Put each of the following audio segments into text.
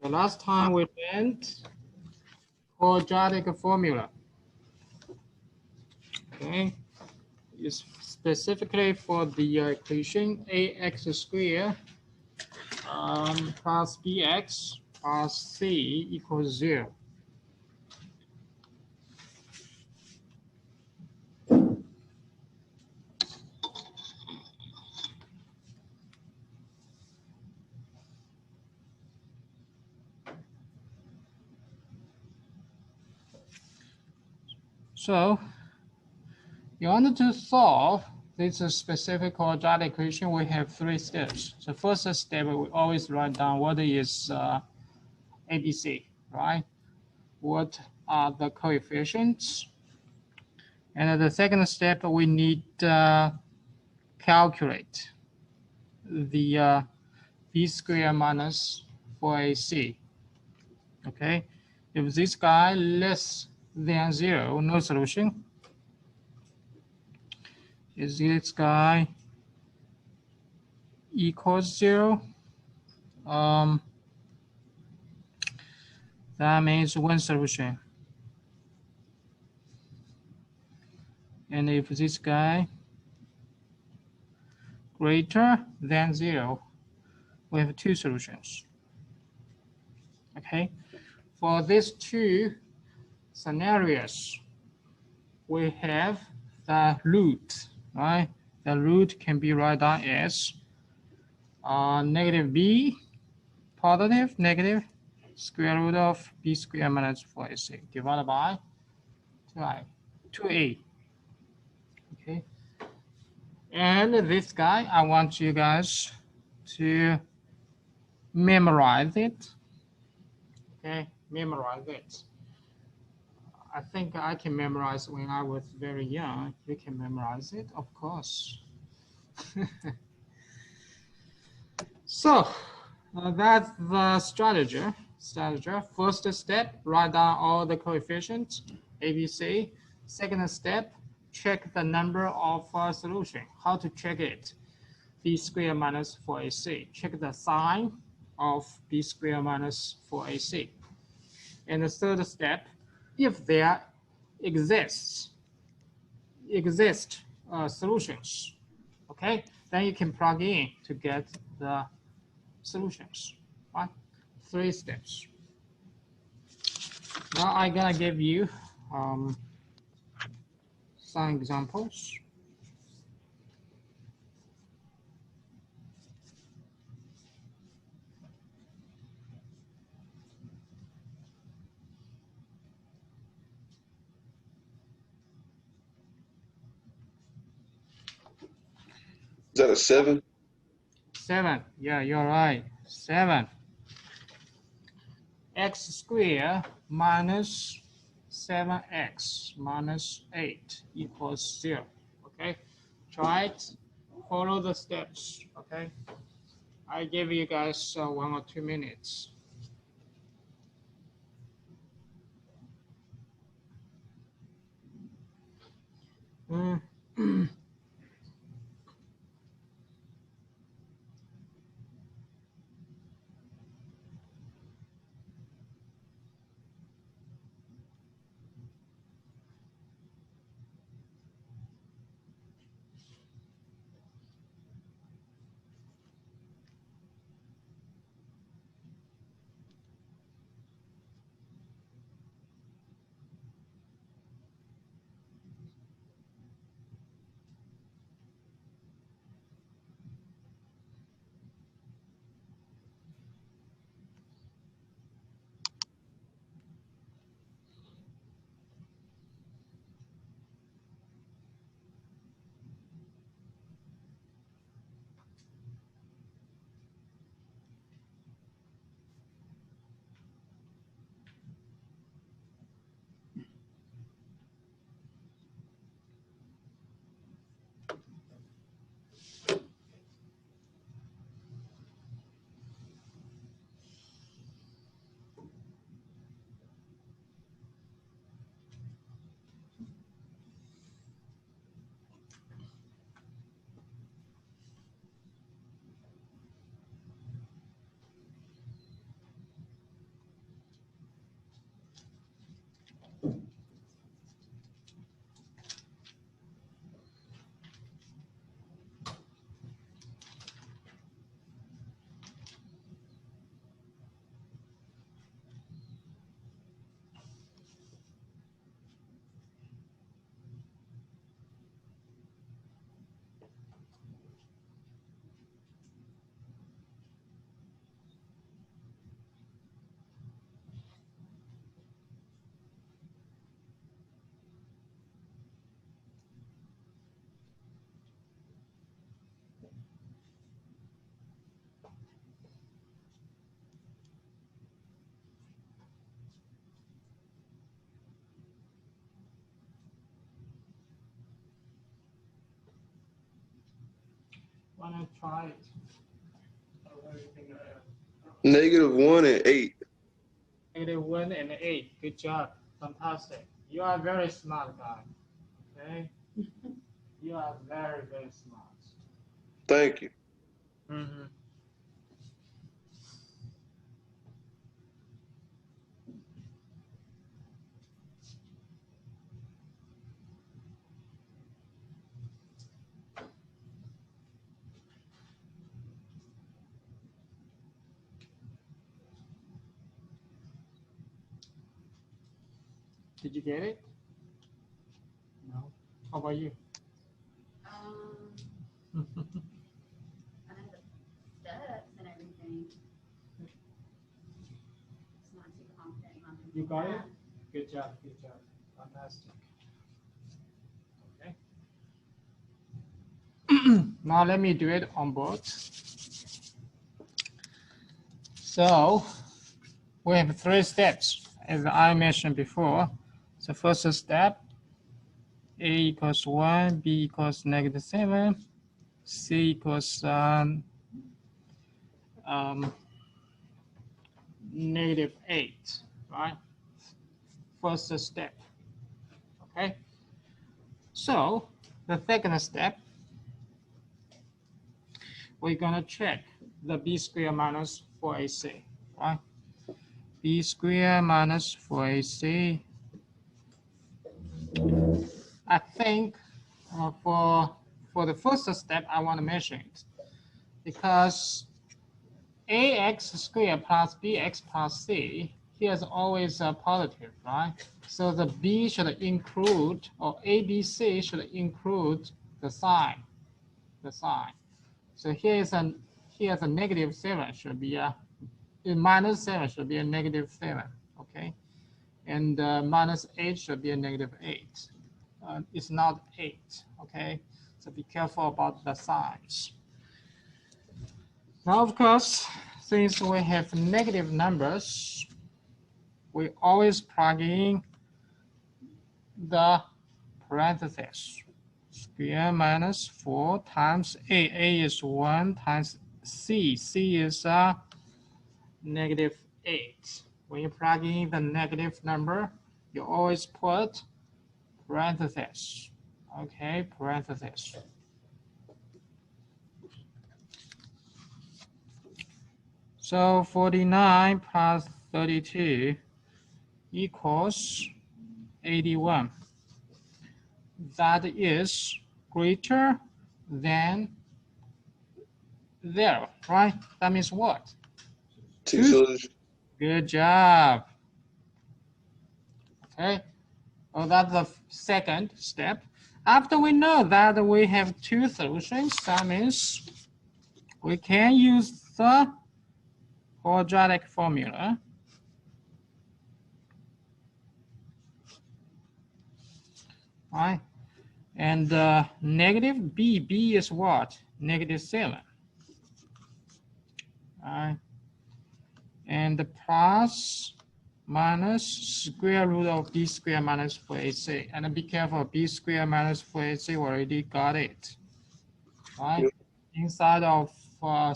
The last time we learned quadratic formula. Okay, it's specifically for the equation ax squared plus bx plus c equals 0. So, in order to solve this specific quadratic equation, we have 3 steps. The first step, we always write down what is ABC, right? What are the coefficients? And the second step, we need calculate the b squared minus 4ac. Okay, if this guy less than 0, no solution. Is this guy equals 0? That means one solution. And if this guy greater than 0, we have 2 solutions. Okay, for these 2 scenarios, we have the root, right? The root can be written down as negative b, positive, negative, square root of b squared minus 4ac divided by 2a. Okay, and this guy, I want you guys to memorize it. Okay, memorize it. I think I can memorize when I was very young. You can memorize it, of course. So that's the strategy. First step, write down all the coefficients, ABC. Second step, check the number of solution. How to check it? B squared minus 4ac. Check the sign of b squared minus 4ac. And the third step, if there exist solutions, okay, then you can plug in to get the solutions, right? 3 steps. Now I'm gonna give you some examples. Is that a 7? 7, yeah, you're right. 7. X squared minus 7x minus 8 equals 0. Okay, try it. Follow the steps. Okay, I give you guys 1 or 2 minutes. wanna try it? -1 and 8. -1 and 8. Good job. Fantastic. You are very smart guy. Okay. You are very, very smart. Thank you. Mm-hmm. Did you get it? No. How about you? I know the steps and everything. It's not too confident. You got it? Good job. Good job. Fantastic. Okay. Now let me do it on board. So we have 3 steps, as I mentioned before. So first step, A equals 1, B equals -7, C equals -8, right? First step, okay? So the second step, we're gonna check the B square minus 4AC, right? B square minus 4AC. I think for the first step, I want to measure it because ax squared plus bx plus c here is always positive, right? So the b should include, or abc should include the sign, So here's a -7 should be a -7 should be a -7, okay? And -8 should be a -8. It's not 8, okay? So be careful about the signs. Now, of course, since we have negative numbers, we always plug in the parentheses. Square minus 4 times A is 1 times C. C is -8. When you plug in the negative number, you always put parentheses. Okay, parentheses. So 49 plus 32 equals 81. That is greater than 0, right? That means what? 2 solutions. Good job. Okay, well, that's the second step. After we know that we have 2 solutions, that means we can use the quadratic formula. Right? And negative b is what? -7. Right? And the plus minus square root of b squared minus 4ac. And be careful, b squared minus 4ac, we already got it. Right? Yep. Inside of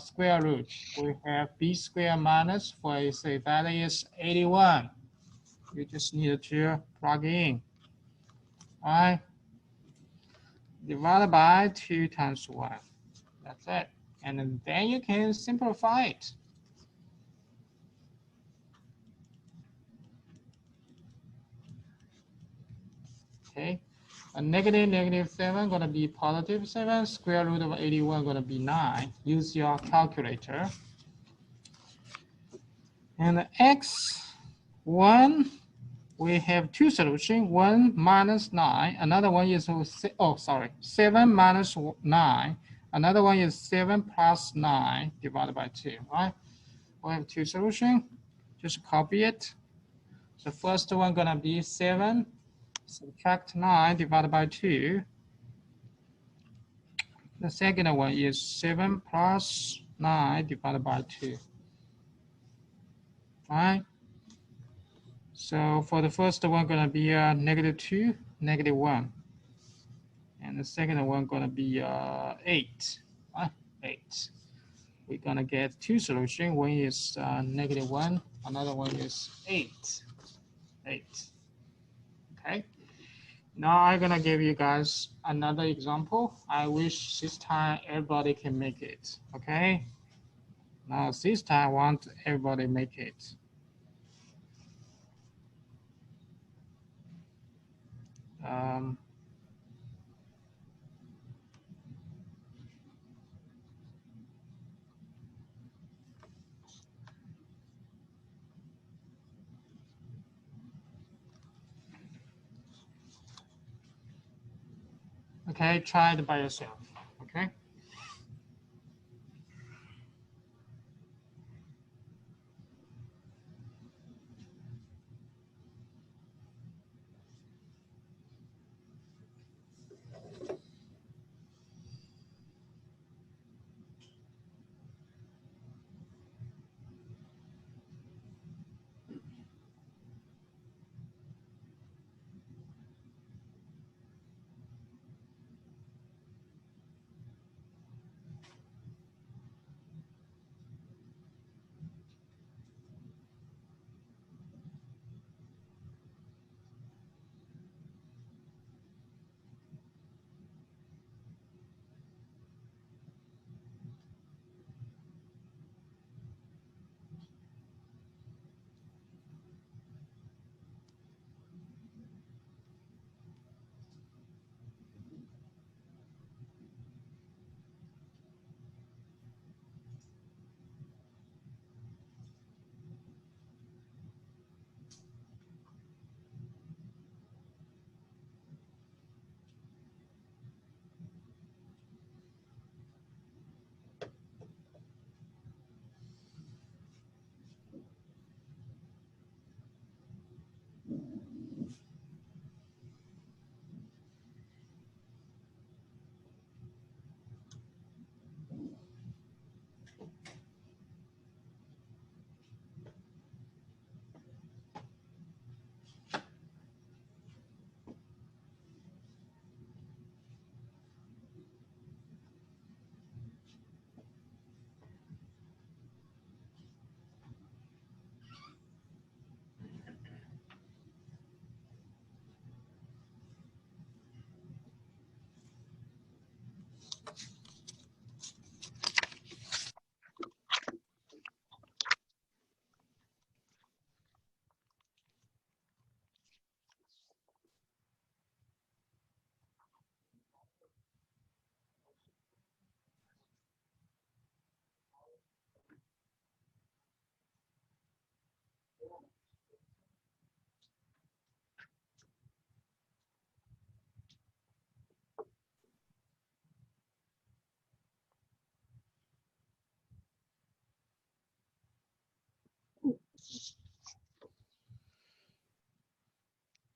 square root, we have b squared minus 4ac. That is 81. You just need to plug in. Right? Divided by 2 times 1. That's it. And then you can simplify it. Okay. A -7 going to be +7. Square root of 81 going to be 9. Use your calculator. And x1, we have 2 solutions. One minus 9. Another one is 7 minus 9. Another one is 7 plus 9 divided by 2. Right? We have 2 solutions. Just copy it. The first one gonna be 7. Subtract 9 divided by 2. The second one is 7 plus 9 divided by 2. Right? So for the first one gonna be -2, -1. And the second one gonna be 8. Right? 8. We're gonna get two solutions. One is -1, another one is 8. 8. Okay. Now I'm gonna give you guys another example. I wish this time everybody can make it. Okay. Now this time I want everybody make it. Okay, try it by yourself. Okay.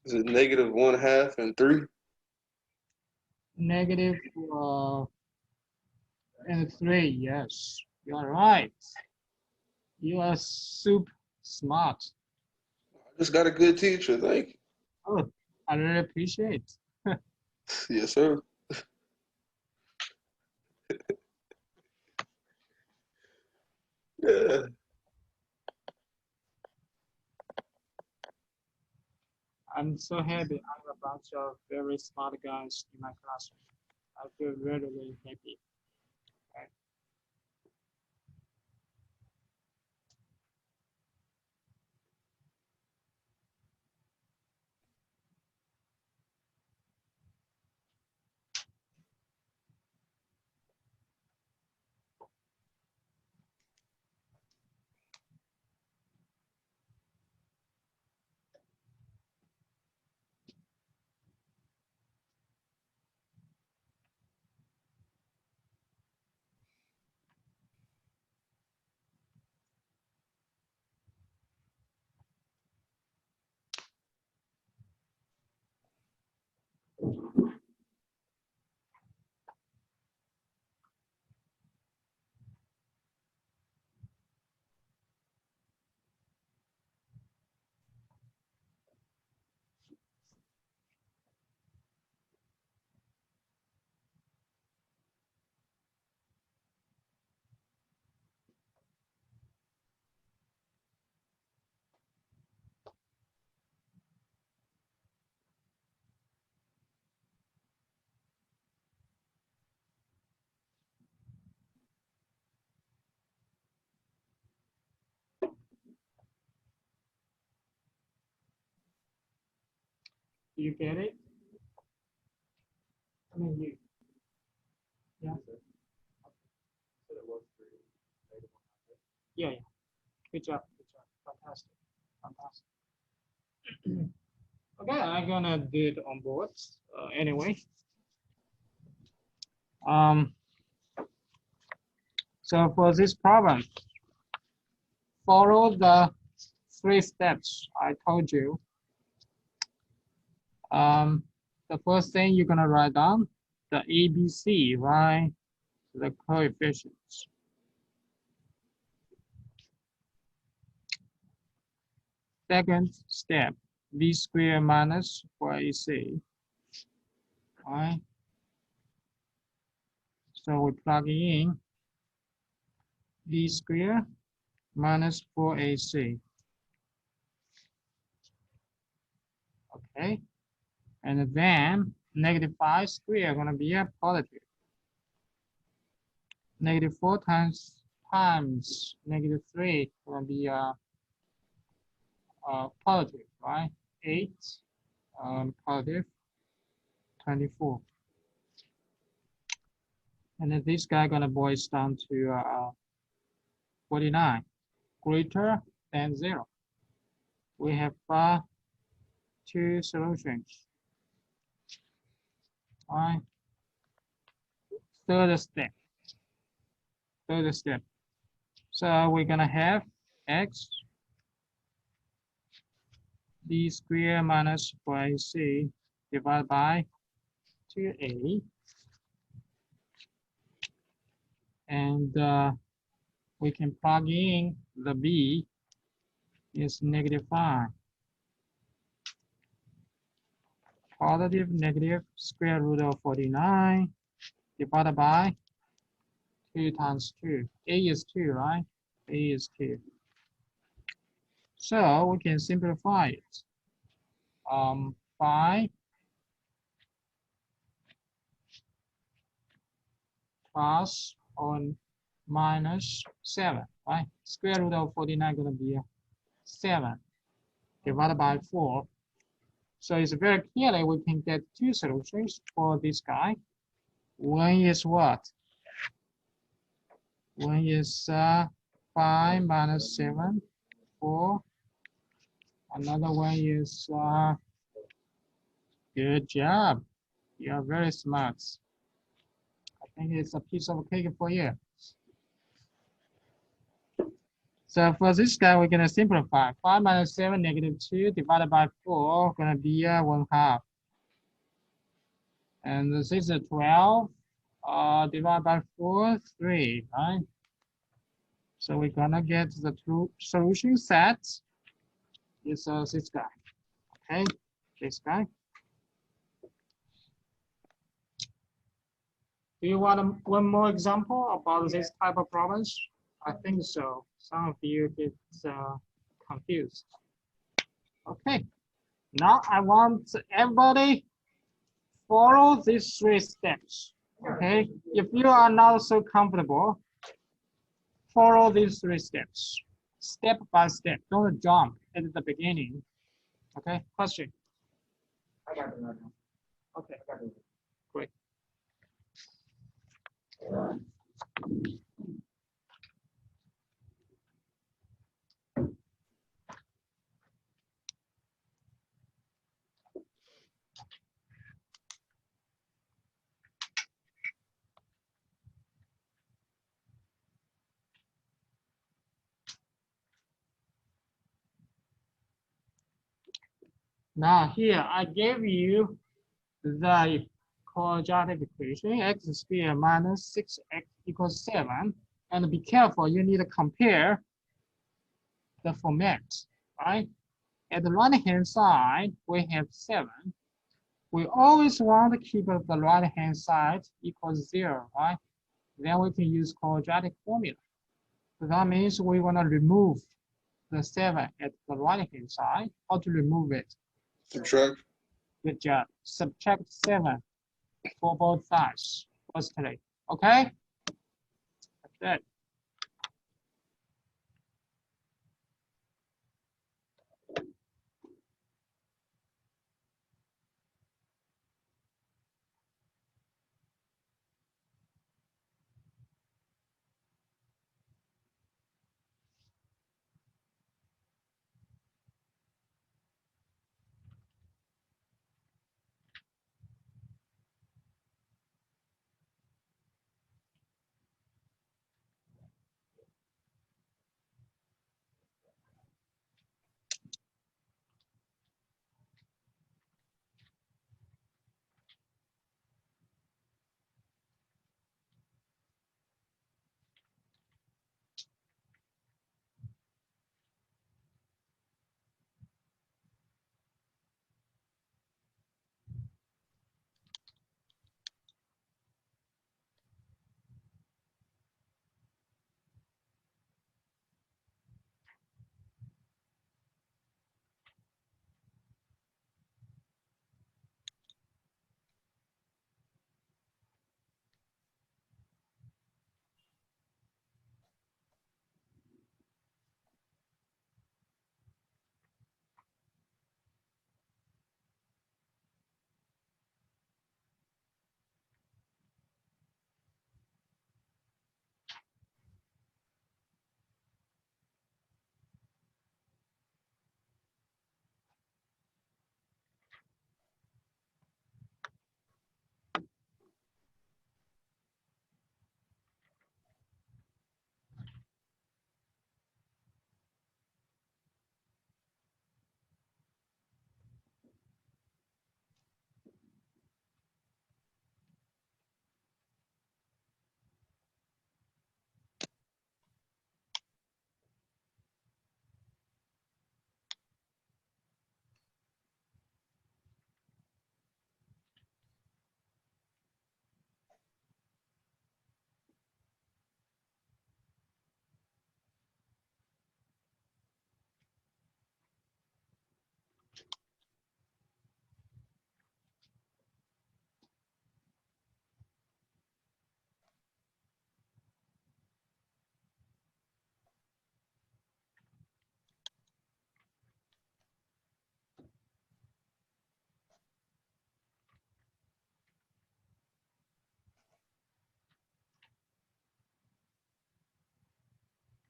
Is it -1/2 and 3? Negative and 3. Yes, you are right. You are super smart. I just got a good teacher. Thank you. Oh, I really appreciate. Yes, sir. Yeah. I'm so happy I have a bunch of very smart guys in my classroom. I feel really, really happy. Okay. Do you get it? I mean, you. Yeah. Yeah, yeah. Good job. Good job. Fantastic. Fantastic. Okay, I'm gonna do it on boards anyway. So for this problem, follow the 3 steps I told you. The first thing you're gonna write down the ABC, right? The coefficients. Second step, b squared minus 4ac. Right? So we plug in b squared minus 4ac. Okay, and then negative 5 squared gonna be a positive. Negative 4 times negative 3 gonna be a positive, right? 8 positive 24. And then this guy gonna boils down to 49, greater than 0. We have 2 solutions. All right. Third step. So we're gonna have x b squared minus 4ac divided by 2a. And we can plug in the b is negative 5. Positive negative square root of 49 divided by 2 times 2. A is 2, right? A is 2. So we can simplify it. 5 plus on minus 7, right? Square root of 49 going to be 7 divided by 4. So it's very clearly we can get 2 solutions for this guy. One is what? One is 5 minus 7, 4. Another one is good job. You are very smart. I think it's a piece of cake for you. So for this guy, we're going to simplify. 5 minus 7, negative 2, divided by 4, going to be 1/2. And this is a 12, divided by 4, 3, right? So we're going to get the true solution set. Is this guy, okay? This guy. Do you want one more example about this type of problems? I think so. Some of you get confused. Okay, now I want everybody follow these 3 steps. Okay, if you are not so comfortable, follow these 3 steps, step by step. Don't jump at the beginning. Okay, question? I got it right now. Okay, I got it. great. Now here I gave you the quadratic equation, x squared minus 6x equals 7. And be careful, you need to compare the format, right? At the right-hand side, we have 7. We always want to keep the right-hand side equals 0, right? Then we can use quadratic formula. So that means we want to remove the 7 at the right-hand side. How to remove it? Subtract. Good job. Subtract 7 for both sides, firstly. Okay? That's it.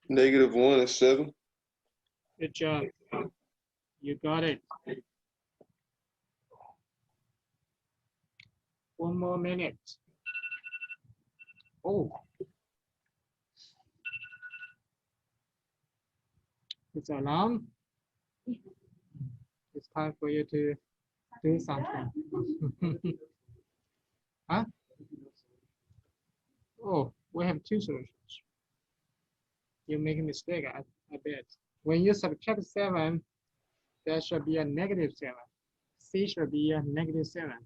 -1 is 7. Good job. You got it. 1 more minute. Oh. It's alarm. It's time for you to do something. Huh? Oh, we have 2 solutions. You make a mistake, I bet. When you subtract 7, there should be a -7. C should be a -7.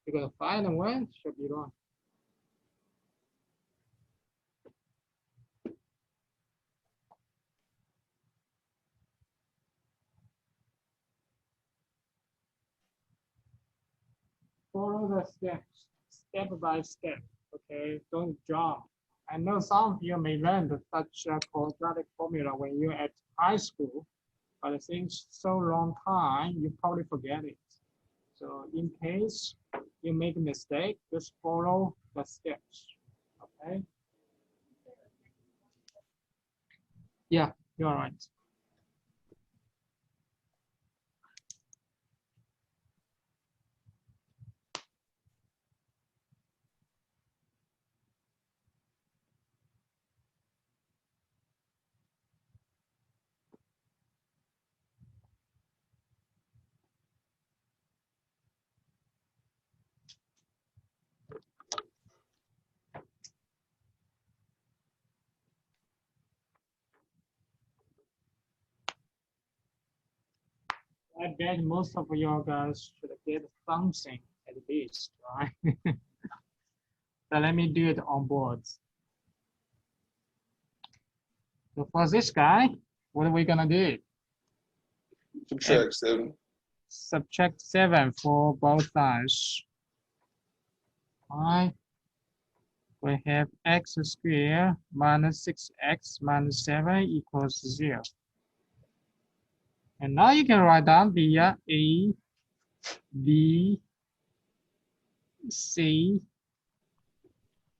Because 5 and 1 should be wrong. Follow the steps, step by step, okay? Don't jump. I know some of you may learn such a quadratic formula when you're at high school, but since so long time, you probably forget it. So in case you make a mistake, just follow the steps, okay? Yeah, you're right. I bet most of you guys should get something at least, right? So let me do it on boards. So for this guy, what are we gonna do? Subtract 7. Subtract 7 for both sides. All right. We have x squared minus 6x minus 7 equals 0. And now you can write down via A, B, C.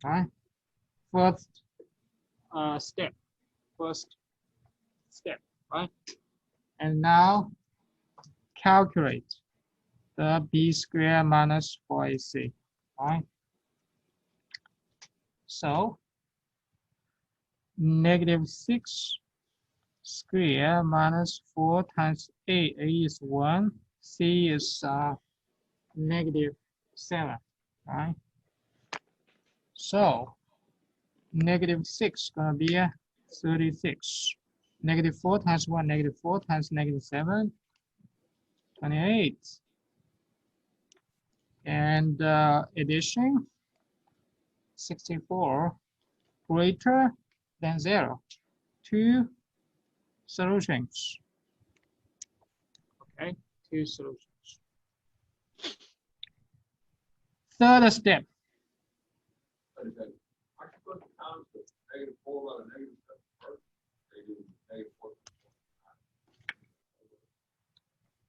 All right. First step. Right? And now calculate the b squared minus 4ac, right? So -6 squared minus 4 times a is 1, c is -7, right? So -6 gonna be 36. -4 times 1, -4 times -7, 28. And addition, 64 greater than 0. 2 solutions. Okay, 2 solutions. Third step. Aren't you supposed to count the -4 by the -7 first? They do -4.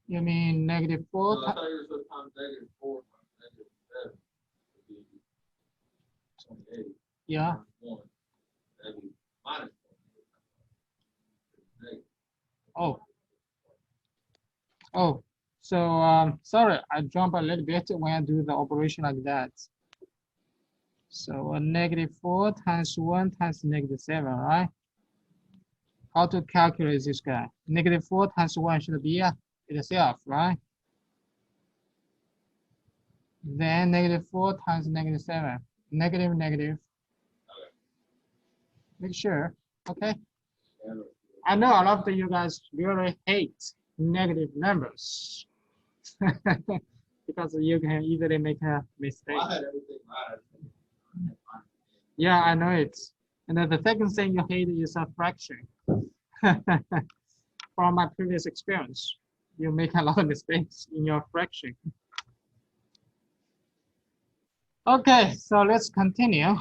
You mean -4? No, I thought you were supposed to count -4 by -7 would be 28. Yeah. 1. That'd be -1. Oh, so sorry, I jump a little bit when I do the operation like that. So -4 times 1 times -7, right? How to calculate this guy? -4 times 1 should be itself, right? Then -4 times -7, negative. Make sure, okay? I know a lot of you guys really hate negative numbers because you can easily make a mistake. Well, I had everything right. Yeah, I know it. And then the second thing you hate is a fraction. From my previous experience, you make a lot of mistakes in your fraction. Okay, so let's continue.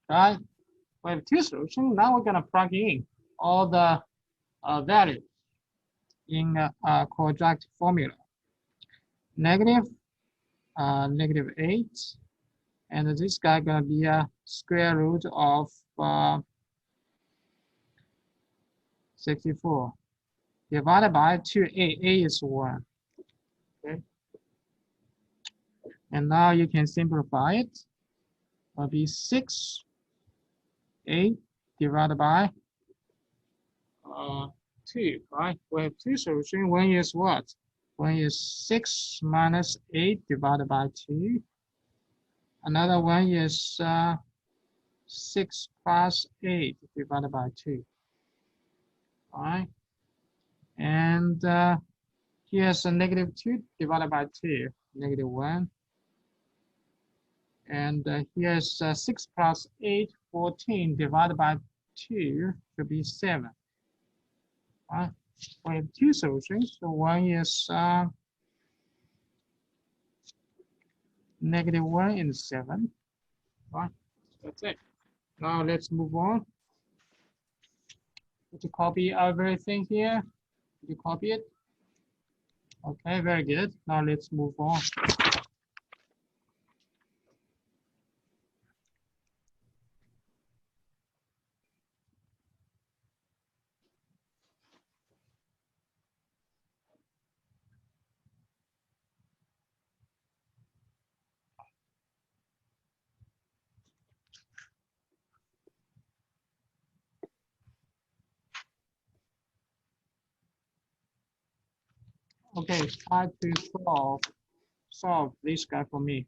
Right, we have 2 solutions. Now we're gonna plug in all the values in a quadratic formula. negative -8, and this guy gonna be a square root of 64 divided by 2a. A is 1. Okay, and now you can simplify it. Will be 6a divided by 2, right? We have two solutions. One is what? One is 6 minus 8 divided by 2. Another one is 6 plus 8 divided by 2. All right. And here's a -2 divided by 2, -1. And here's 6 plus 8, 14 divided by 2 should be 7. All right. We have two solutions. So one is -1 and 7. All right. That's it. Now let's move on. Did you copy everything here? Did you copy it? Okay, very good. Now let's move on. Okay, try to solve this guy for me.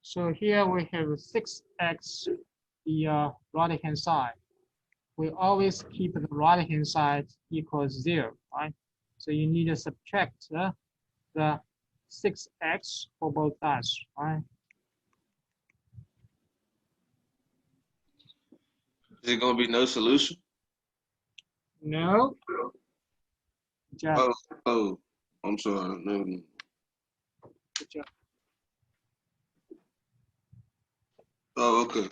So here we have 6x, the right-hand side. We always keep the right-hand side equals 0, right? So you need to subtract the 6x for both sides, right? Is it gonna be no solution? No. Good job. Oh, I'm sorry. No. Good job. Oh, okay.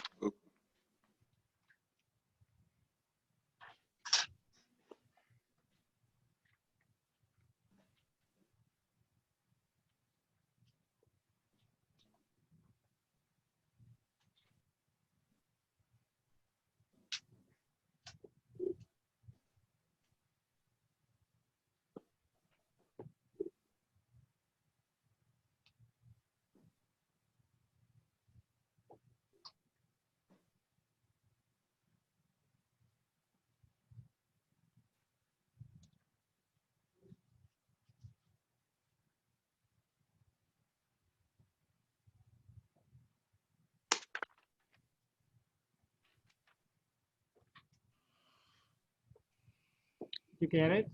You get it?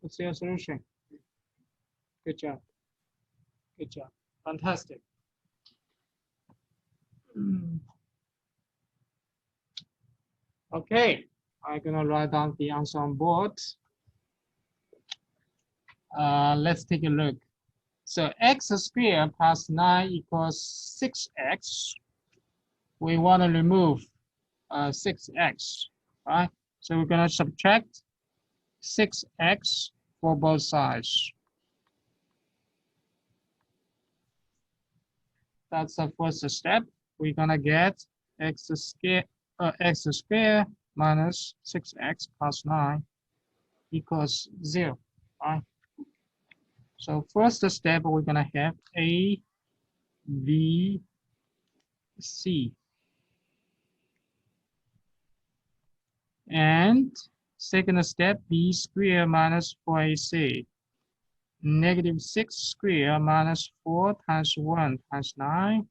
What's your solution? Good job. Good job. Fantastic. Okay, I'm gonna write down the answer on board. Let's take a look. So x squared plus 9 equals 6x. We want to remove 6x, right? So we're gonna subtract 6x for both sides. That's the first step. We're gonna get x squared minus 6x plus 9 equals 0, right? So first step, we're gonna have a, b, c. And second step, b squared minus 4ac. Negative 6 squared minus 4 times 1 times 9.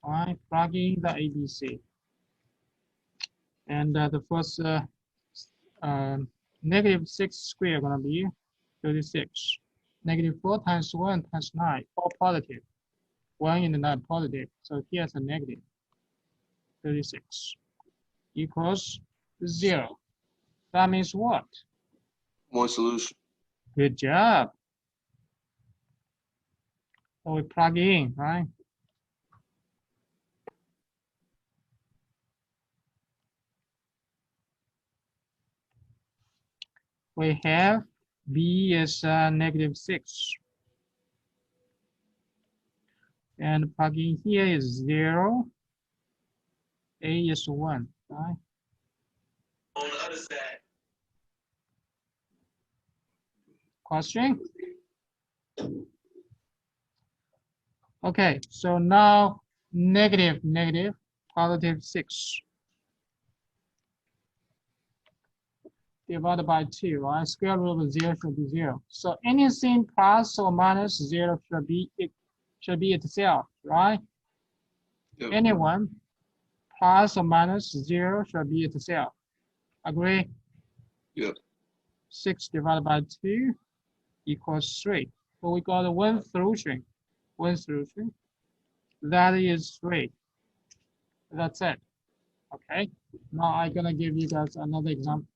All right, plug in the ABC. And the first negative 6 squared gonna be 36. Negative 4 times 1 times 9, all positive. 1 and 9 positive. So here's a negative 36 equals 0. That means what? One solution. Good job. So we plug in, right? We have b is negative 6. And plug in here is 0. A is 1, right? On the other side. Question? Okay, so now negative, positive 6 divided by 2, right? Square root of 0 should be 0. So anything plus or minus 0 should be itself, right? Yep. Anyone plus or minus 0 should be itself. Agree? Yep. 6 divided by 2 equals 3. So we got one solution. That is 3. That's it. Okay. Now I'm gonna give you guys another example.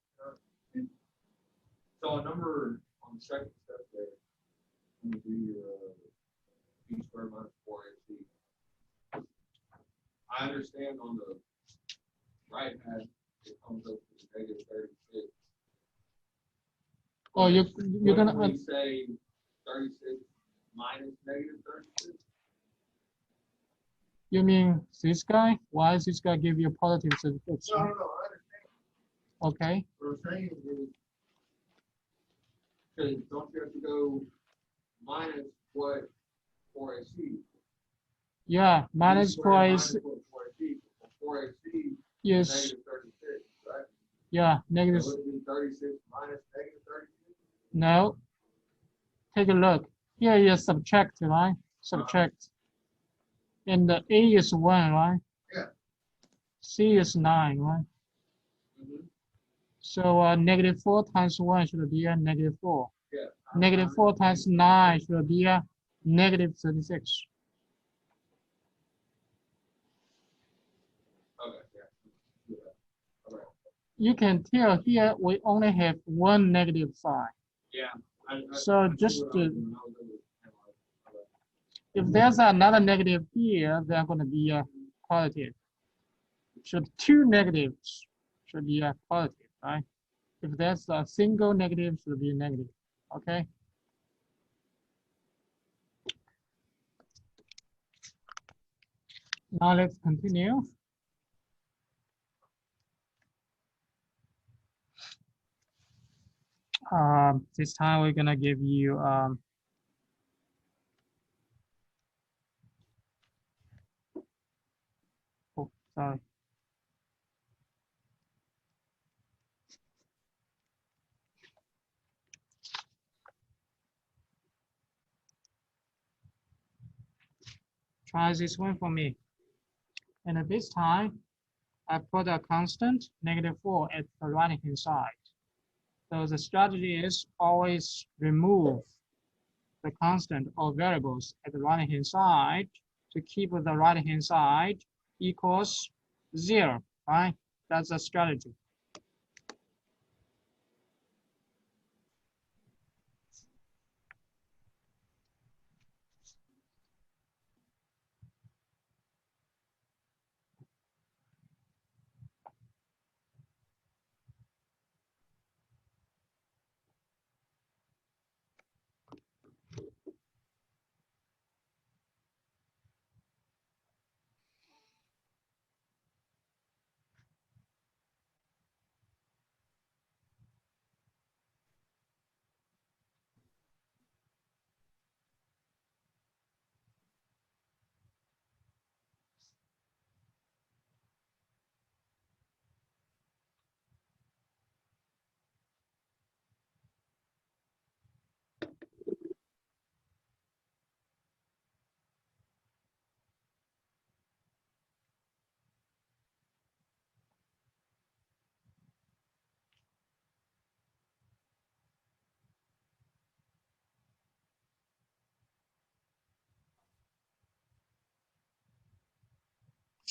So a number on the second step there, I'm gonna do your b squared minus 4ac. I understand on the right hand, it comes up to negative 36. Oh, you're gonna Wouldn't we say 36 minus negative 36? you mean this guy? Why is this guy give you a positive 36? No, I understand. Okay. What I'm saying is, because don't you have to go minus what 4ac? Yeah, minus 4 is 4ac yes. negative 36, right? Yeah, negative. So would it be 36 minus negative 36? No. Take a look. Here you subtract, right? Subtract. And the A is 1, right? Yeah. C is 9, right? Mhm. So negative 4 times 1 should be a negative 4. Yeah. Negative 4 times 9 should be a negative 36. Okay, yeah. Okay. You can tell here we only have one negative sign. Yeah. So just if there's another negative here, they're going to be a positive. So two negatives should be a positive, right? If there's a single negative, should be a negative. Okay. Now let's continue. This time we're gonna give you oh, sorry. Try this one for me. And at this time, I put a constant -4 at the right hand side. So the strategy is always remove the constant or variables at the right hand side to keep the right hand side equals 0, right? That's the strategy.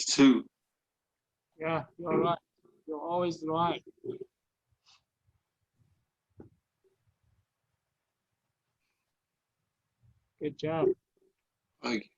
2. Yeah, you're right. You're always right. Good job. Thank you.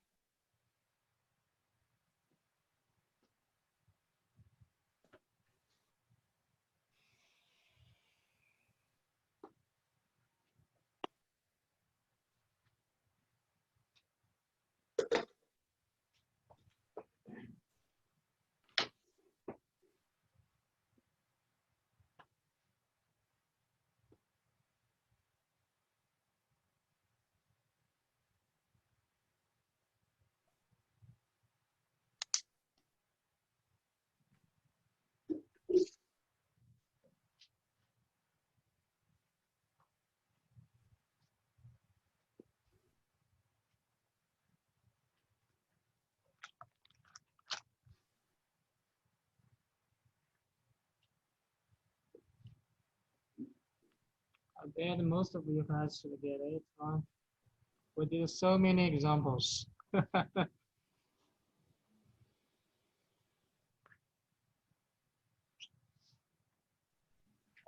I bet most of you guys should get it. Huh? We did so many examples.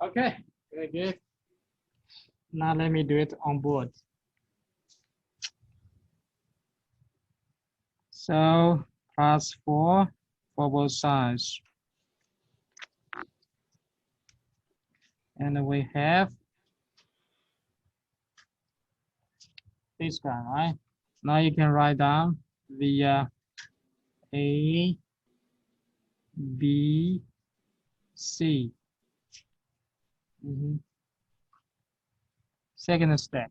Okay, very good. Now let me do it on board. So plus 4 for both sides. And we have this guy, right? Now you can write down the A, B, C. Second step,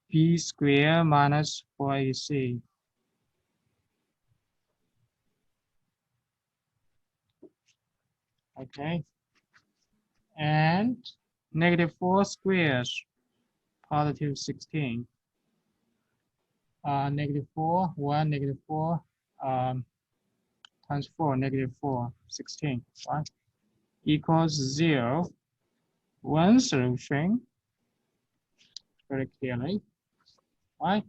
B squared minus 4AC. Okay. And negative 4 squares, positive 16. Negative 4, 1, negative 4, times 4, negative 4, 16, right? Equals 0. One solution, very clearly, right?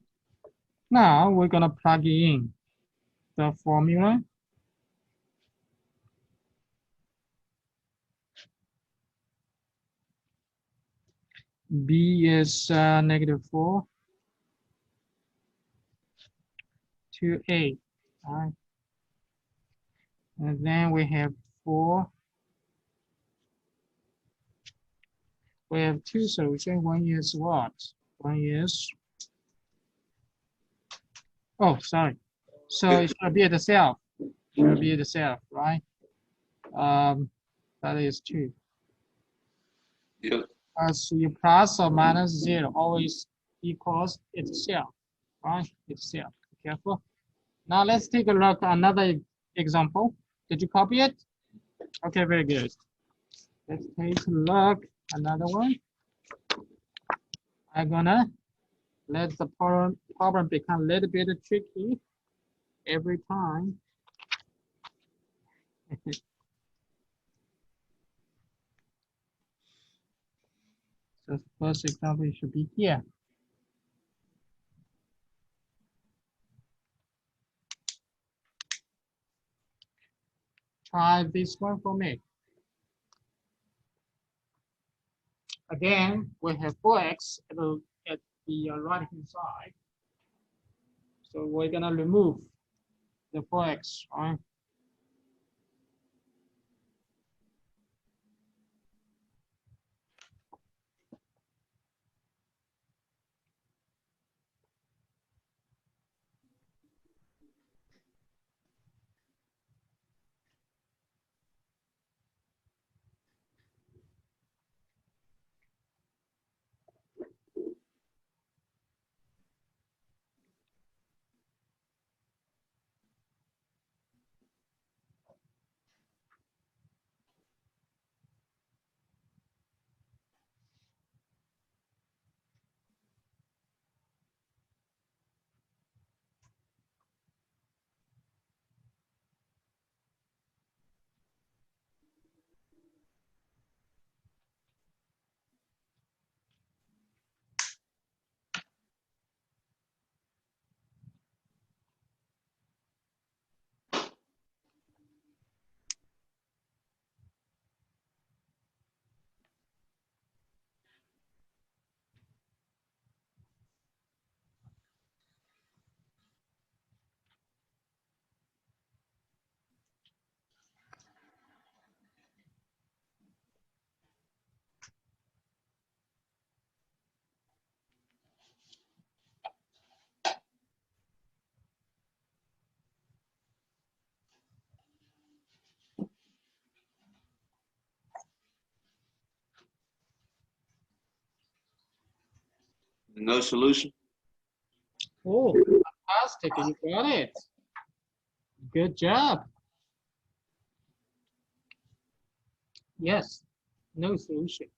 Now we're gonna plug in the formula. B is negative 4 to 8, right? And then we have 4. We have two solutions. One is what? One is, oh, sorry. So it should be itself. Should be itself, right? That is 2. Yep. As you plus or minus 0 always equals itself, right? Itself. Be careful. Now let's take a look at another example. Did you copy it? Okay, very good. Let's take a look another one. I'm gonna let the problem become a little bit tricky every time. So the first example should be here. Try this one for me. Again, we have 4x at the right-hand side. So we're gonna remove the 4x, right? No solution. Oh, fantastic. You got it. Good job. Yes, no solution.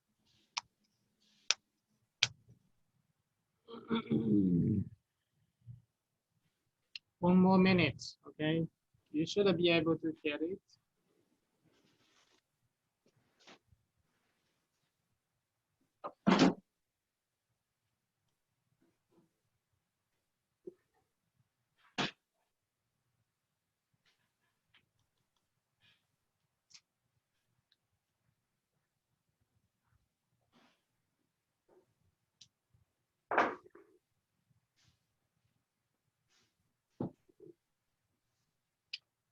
One more minute, okay? You should be able to get it.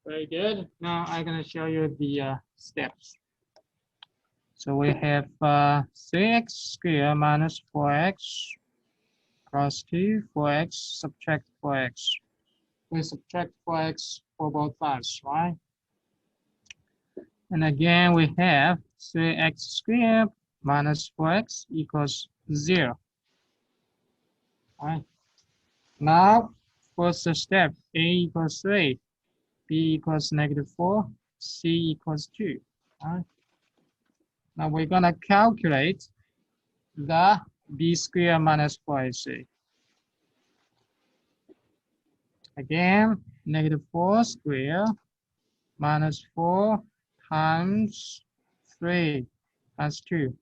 Very good. Now I'm going to show you the steps. So we have 3x squared minus 4x plus 2, 4x, subtract 4x. We subtract 4x for both sides, right? And again, we have 3x squared minus 4x equals 0. Right? Now, first step, a equals 3, b equals -4, c equals 2. Right? Now we're going to calculate the b squared minus 4ac. Again, -4 squared minus 4 times 3 times 2.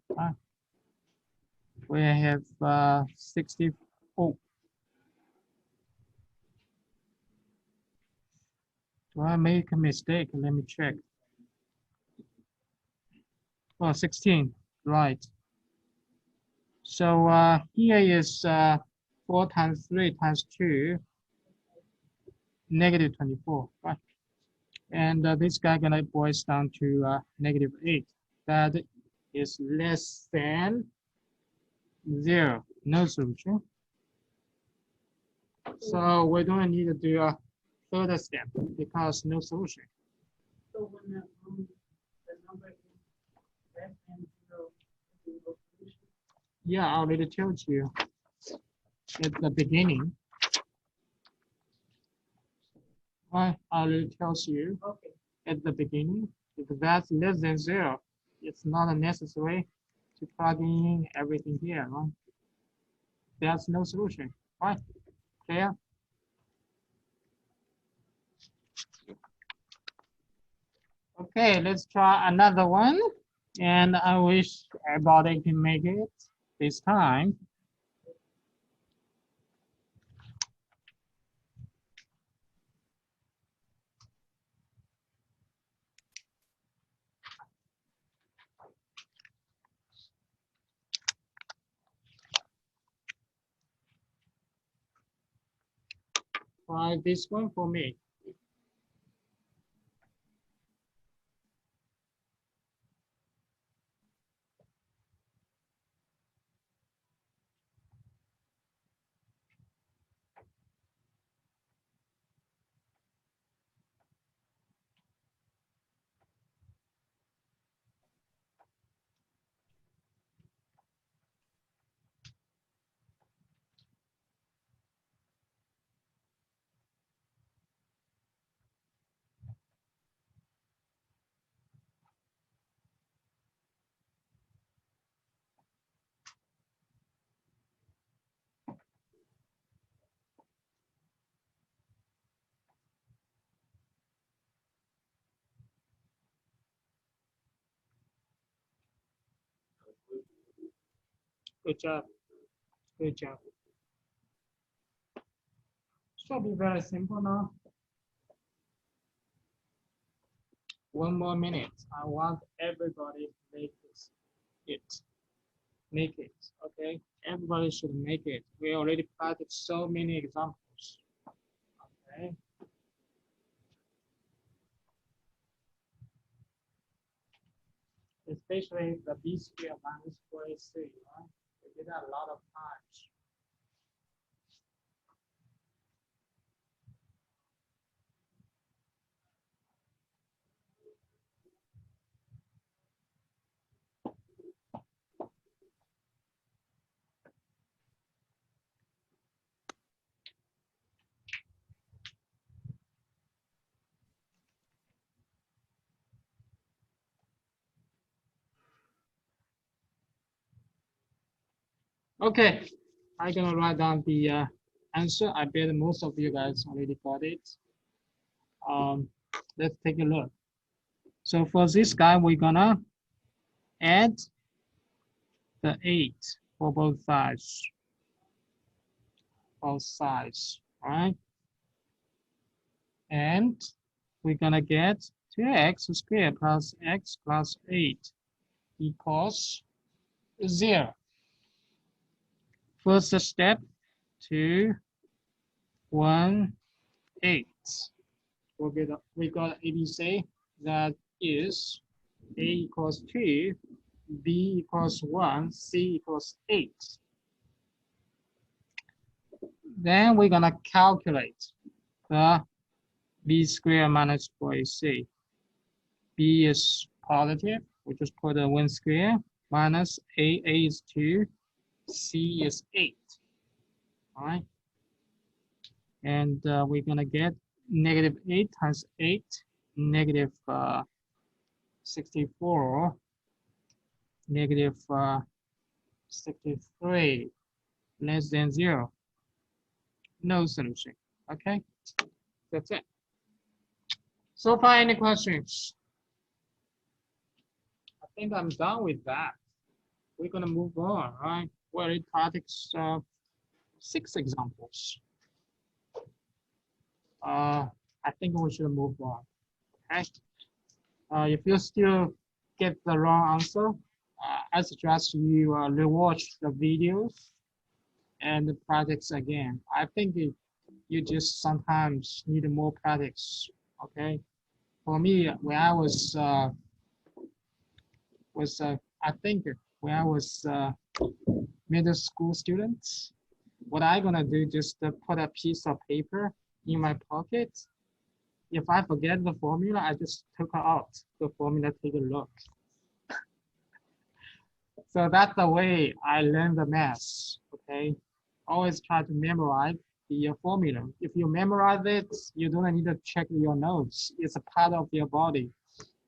We have 64. Do I make a mistake? Let me check. Oh, 16, right. So here is 4 times 3 times 2, -24, right? And this guy gonna boils down to -8. That is less than 0, no solution. So we don't need to do a further step because no solution. So when the number is less than 0, is no solution. Yeah, I already told you at the beginning. I already tells you Okay. at the beginning, if that's less than 0, it's not necessary to plug in everything here, right? There's no solution, right? Clear? Okay, let's try another one. And I wish everybody can make it this time. Try this one for me. Good job. Good job. Should be very simple now. One more minute. I want everybody to make this. Make it, okay? Everybody should make it. We already practiced so many examples, okay? Especially the b squared minus 4ac, right? We did that a lot of times. Okay, I'm gonna write down the answer. I bet most of you guys already got it. Let's take a look. So for this guy, we're gonna add the 8 for both sides. All right? And we're gonna get 2x squared plus x plus 8 equals 0. First step, 2, 1, 8. We got ABC, that is A equals 2, B equals 1, C equals 8. Then we're gonna calculate the B squared minus 4AC. B is positive, we just put a 1 square, minus A is 2, C is 8. All right. And we're gonna get negative 8 times 8, negative 64, negative 63, less than 0. No solution. Okay, that's it. So far, any questions? I think I'm done with that. We're gonna move on, right? Well, it takes 6 examples. I think we should move on. Okay. If you still get the wrong answer, I suggest you rewatch the videos and practice again. I think you just sometimes need more practice. Okay. For me, when I was I think when I was middle school student, what I gonna do just put a piece of paper in my pocket. If I forget the formula, I just took out the formula, take a look. So that's the way I learn the math, okay? Always try to memorize the formula. If you memorize it, you don't need to check your notes. It's a part of your body.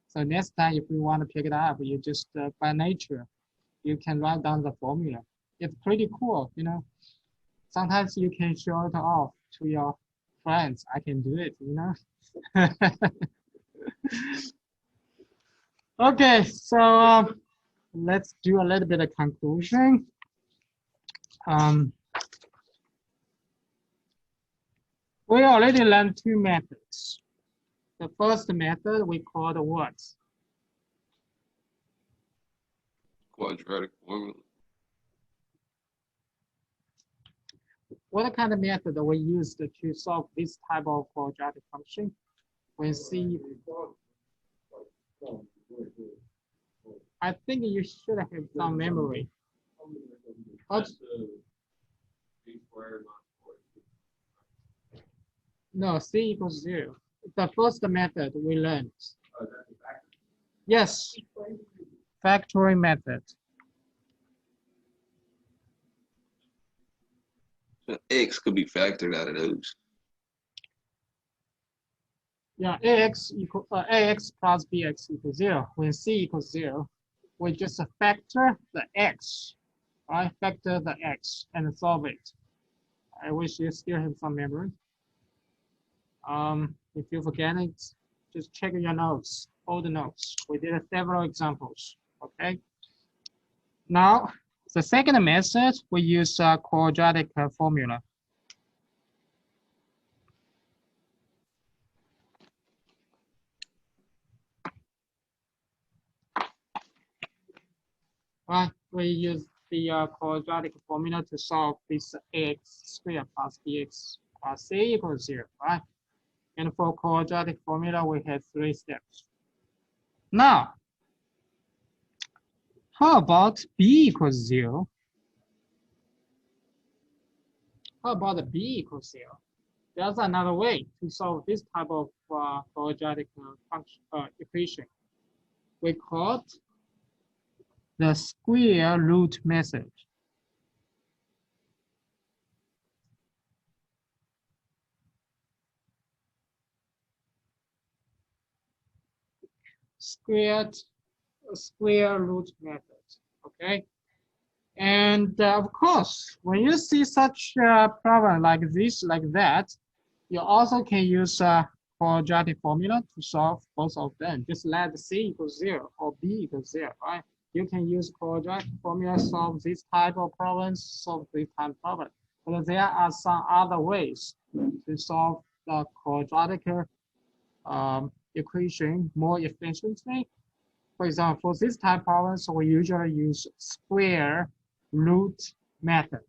So next time, if you want to pick it up, you just, by nature, you can write down the formula. It's pretty cool, you know? Sometimes you can show it off to your friends. I can do it, you know? Okay, so let's do a little bit of conclusion. We already learned 2 methods. The first method we call the what? Quadratic formula. What kind of method we used to solve this type of quadratic function? We see. I think you should have some memory. No, C equals 0. The first method we learned. Yes, factoring method. So X could be factored out of those. Yeah, ax plus bx equals 0. When c equals 0, we just factor the x, right? Factor the x and solve it. I wish you still have some memory. If you forget it, just check your notes, all the notes. We did several examples, okay? Now, the second method, we use quadratic formula. Right, we use the quadratic formula to solve this ax squared plus bx plus c equals 0, right? And for quadratic formula, we have 3 steps. Now, how about b equals 0? How about the b equals 0? There's another way to solve this type of quadratic function equation. We call it the square root method. Square root method, okay? And of course, when you see such a problem like this, like that, you also can use quadratic formula to solve both of them. Just let C equals 0 or B equals 0, right? You can use quadratic formula solve this type of problems, solve this type of problem. But there are some other ways to solve the quadratic equation more efficiently. For example, for this type of problems, we usually use square root method.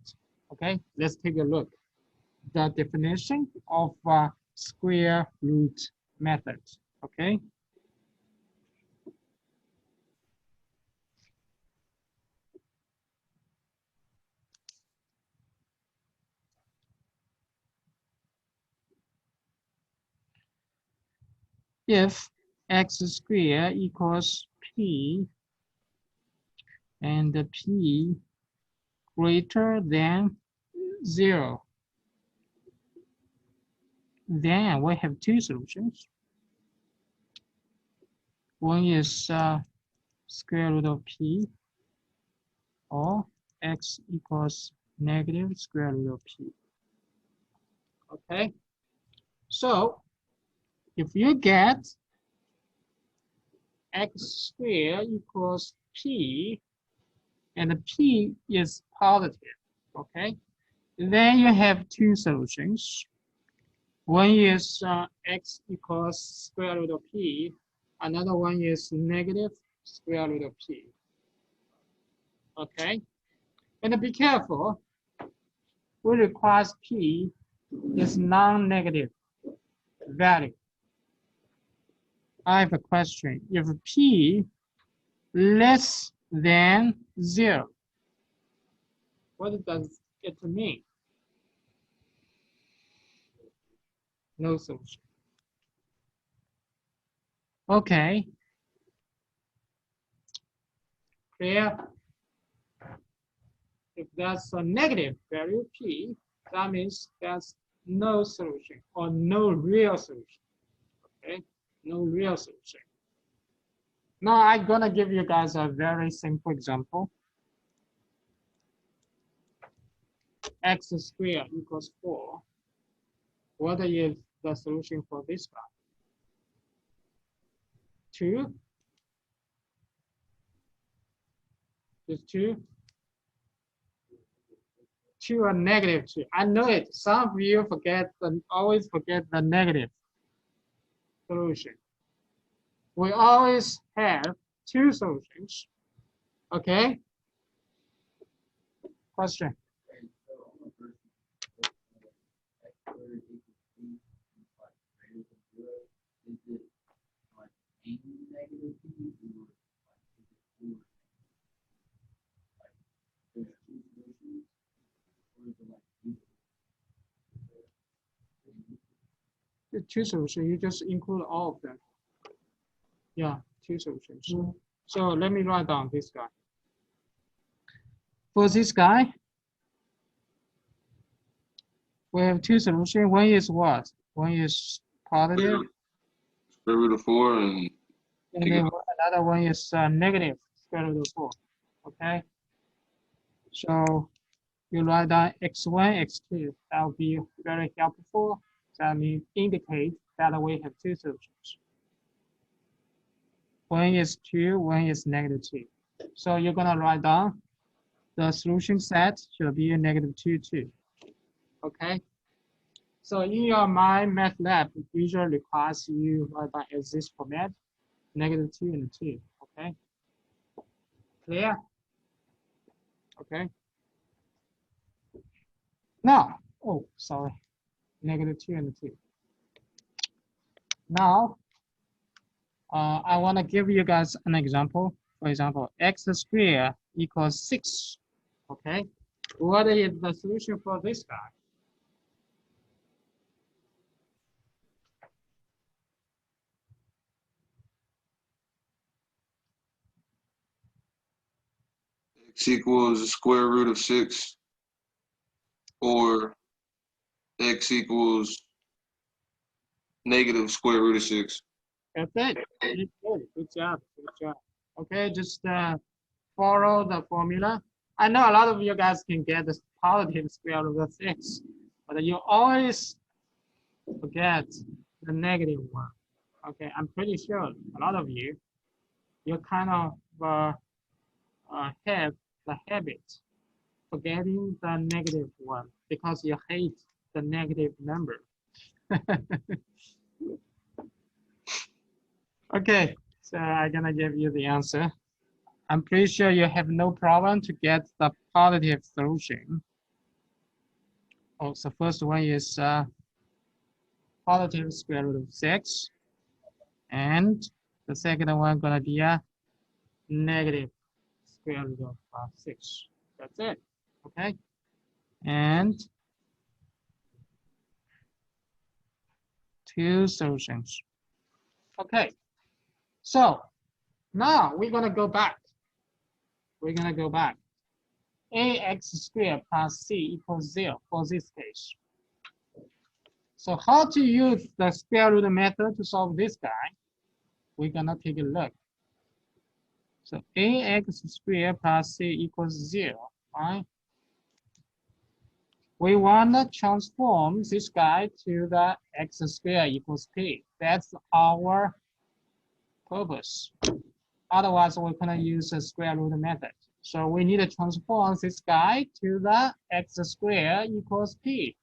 Okay, let's take a look. The definition of square root method. Okay. If x squared equals p and p greater than 0, then we have two solutions. One is square root of p, or x equals negative square root of p. Okay, so if you get x squared equals p, and p is positive, okay, then you have two solutions. One is x equals square root of p. Another one is negative square root of p. Okay, and be careful. We require p is non-negative value. I have a question. If p less than 0, what does it mean? No solution. Okay. Clear? If that's a negative value p, that means that's no solution or no real solution. Okay, no real solution. Now I'm gonna give you guys a very simple example. X squared equals 4. What is the solution for this guy? 2. Just 2. 2 or negative 2. I know it. Some of you always forget the negative solution. We always have two solutions. Okay? Question? The two solutions, you just include all of them. Yeah, two solutions. So let me write down this guy. For this guy, we have two solutions. One is what? One is positive. Square root of 4 and then another one is negative square root of 4. Okay. So you write down x1, x2. That will be very helpful. That means indicate that we have two solutions. One is 2, one is negative 2. So you're gonna write down the solution set should be a negative 2, 2. Okay. So in your MyMathLab, it usually requires you write down as this format, negative 2 and 2. Okay. Clear? Okay. Now, oh, sorry, negative 2 and 2. Now, I want to give you guys an example. For example, x squared equals 6. Okay. What is the solution for this guy? x equals the square root of 6, or x equals negative square root of 6. That's it. Good job. Good job. Okay, just follow the formula. I know a lot of you guys can get the positive square root of 6, but you always forget the negative one. Okay, I'm pretty sure a lot of you kind of have the habit forgetting the negative one because you hate the negative number. Okay, so I'm gonna give you the answer. I'm pretty sure you have no problem to get the positive solution. Oh, so first one is positive square root of 6. And the second one gonna be a negative square root of 6. That's it, okay? And 2 solutions. Okay, so now we're gonna go back. We're gonna go back. Ax squared plus c equals 0 for this case. So how to use the square root method to solve this guy? We're gonna take a look. So ax squared plus c equals 0, right? We want to transform this guy to the x squared equals p. That's our purpose. Otherwise, we're gonna use the square root method. So we need to transform this guy to the x squared equals p.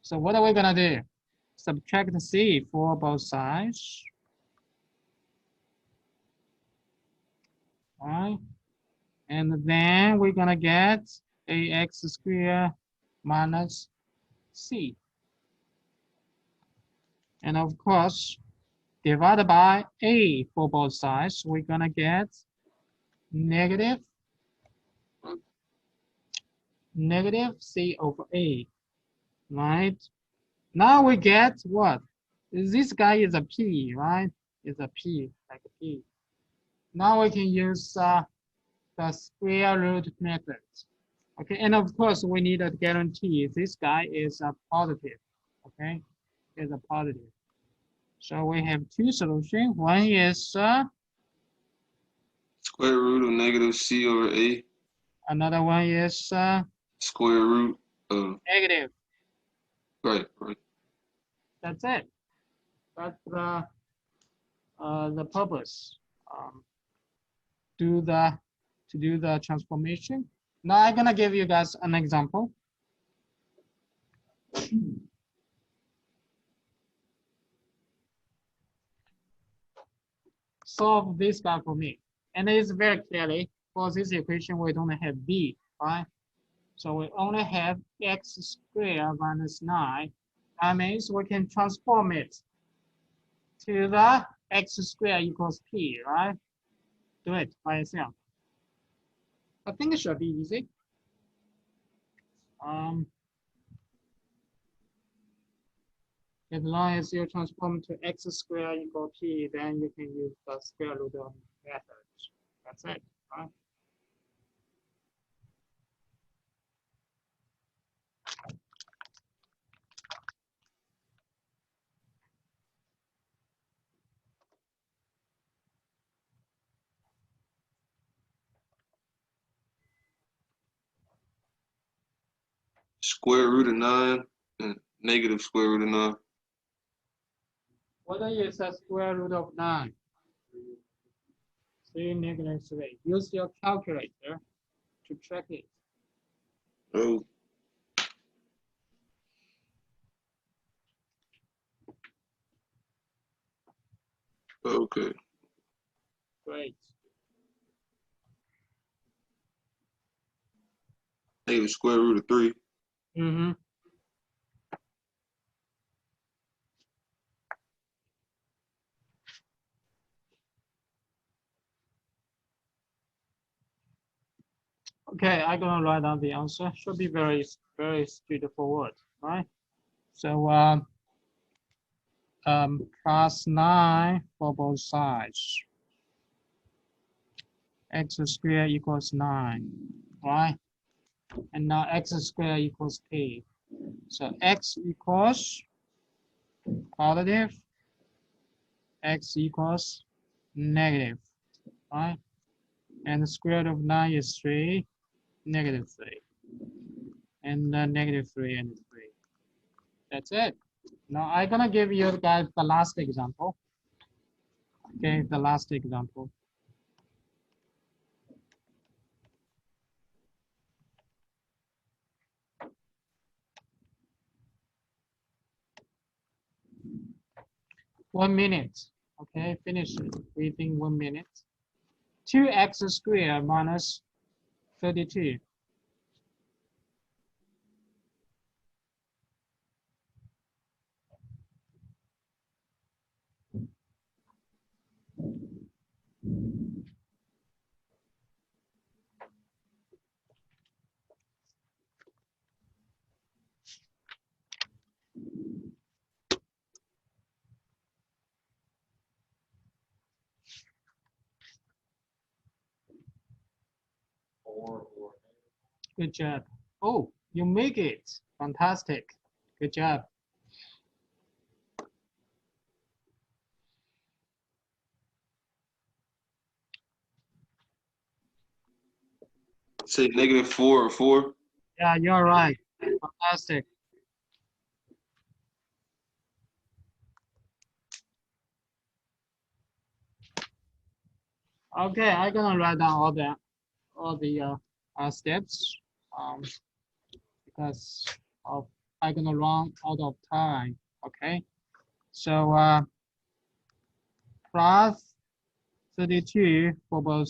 So what are we gonna do? Subtract c for both sides. All right. And then we're gonna get ax squared minus c. And of course, divided by a for both sides, we're gonna get negative c over a, right? Now we get what? This guy is a p, right? It's a p, like a p. Now we can use the square root method. Okay, and of course we need to guarantee this guy is a positive. Okay, is a positive. So we have 2 solutions. One is Square root of negative c over a. another one is Square root of. negative. Right. That's it. That's the purpose. To do the transformation. Now I'm gonna give you guys an example. Solve this guy for me. And it's very clearly, for this equation, we don't have b, right? So we only have x squared minus 9. That means we can transform it to the x squared equals p, right? Do it by yourself. I think it should be easy. As long as you transform to x squared equal p, then you can use the square root of method. That's it, right? Square root of 9 and negative square root of 9. What is the square root of 9? 3 negative 3. Use your calculator to check it. Oh. Okay. Great. Negative square root of 3. Mm-hmm. Okay, I'm gonna write down the answer. Should be very straightforward, right? So plus 9 for both sides. X squared equals 9, right? And now x squared equals p. So x equals positive, x equals negative, right? And the square root of 9 is 3. -3. And -3 and 3. That's it. Now I'm gonna give you guys the last example. Okay, the last example. One minute. Okay, finish it within 1 minute. 2x squared minus 32. Or Good job. Oh, you make it. Fantastic. Good job. Say -4 or 4. Yeah, you're right. Fantastic. Okay, I'm gonna write down all the steps because of I'm gonna run out of time. Okay, so plus 32 for both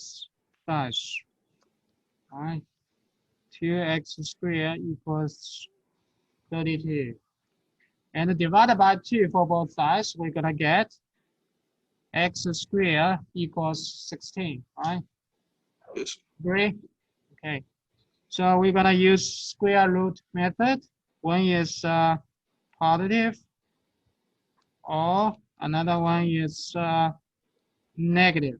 sides. All right, 2x squared equals 32, and divided by 2 for both sides, we're gonna get x squared equals 16. Right? Yes. Agree? Okay. So we're gonna use square root method. One is positive, or another one is negative.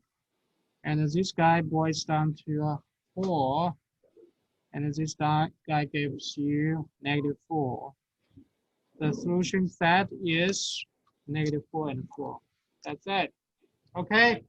And this guy boils down to 4, and this guy gives you -4. The solution set is -4 and 4. That's it. Okay.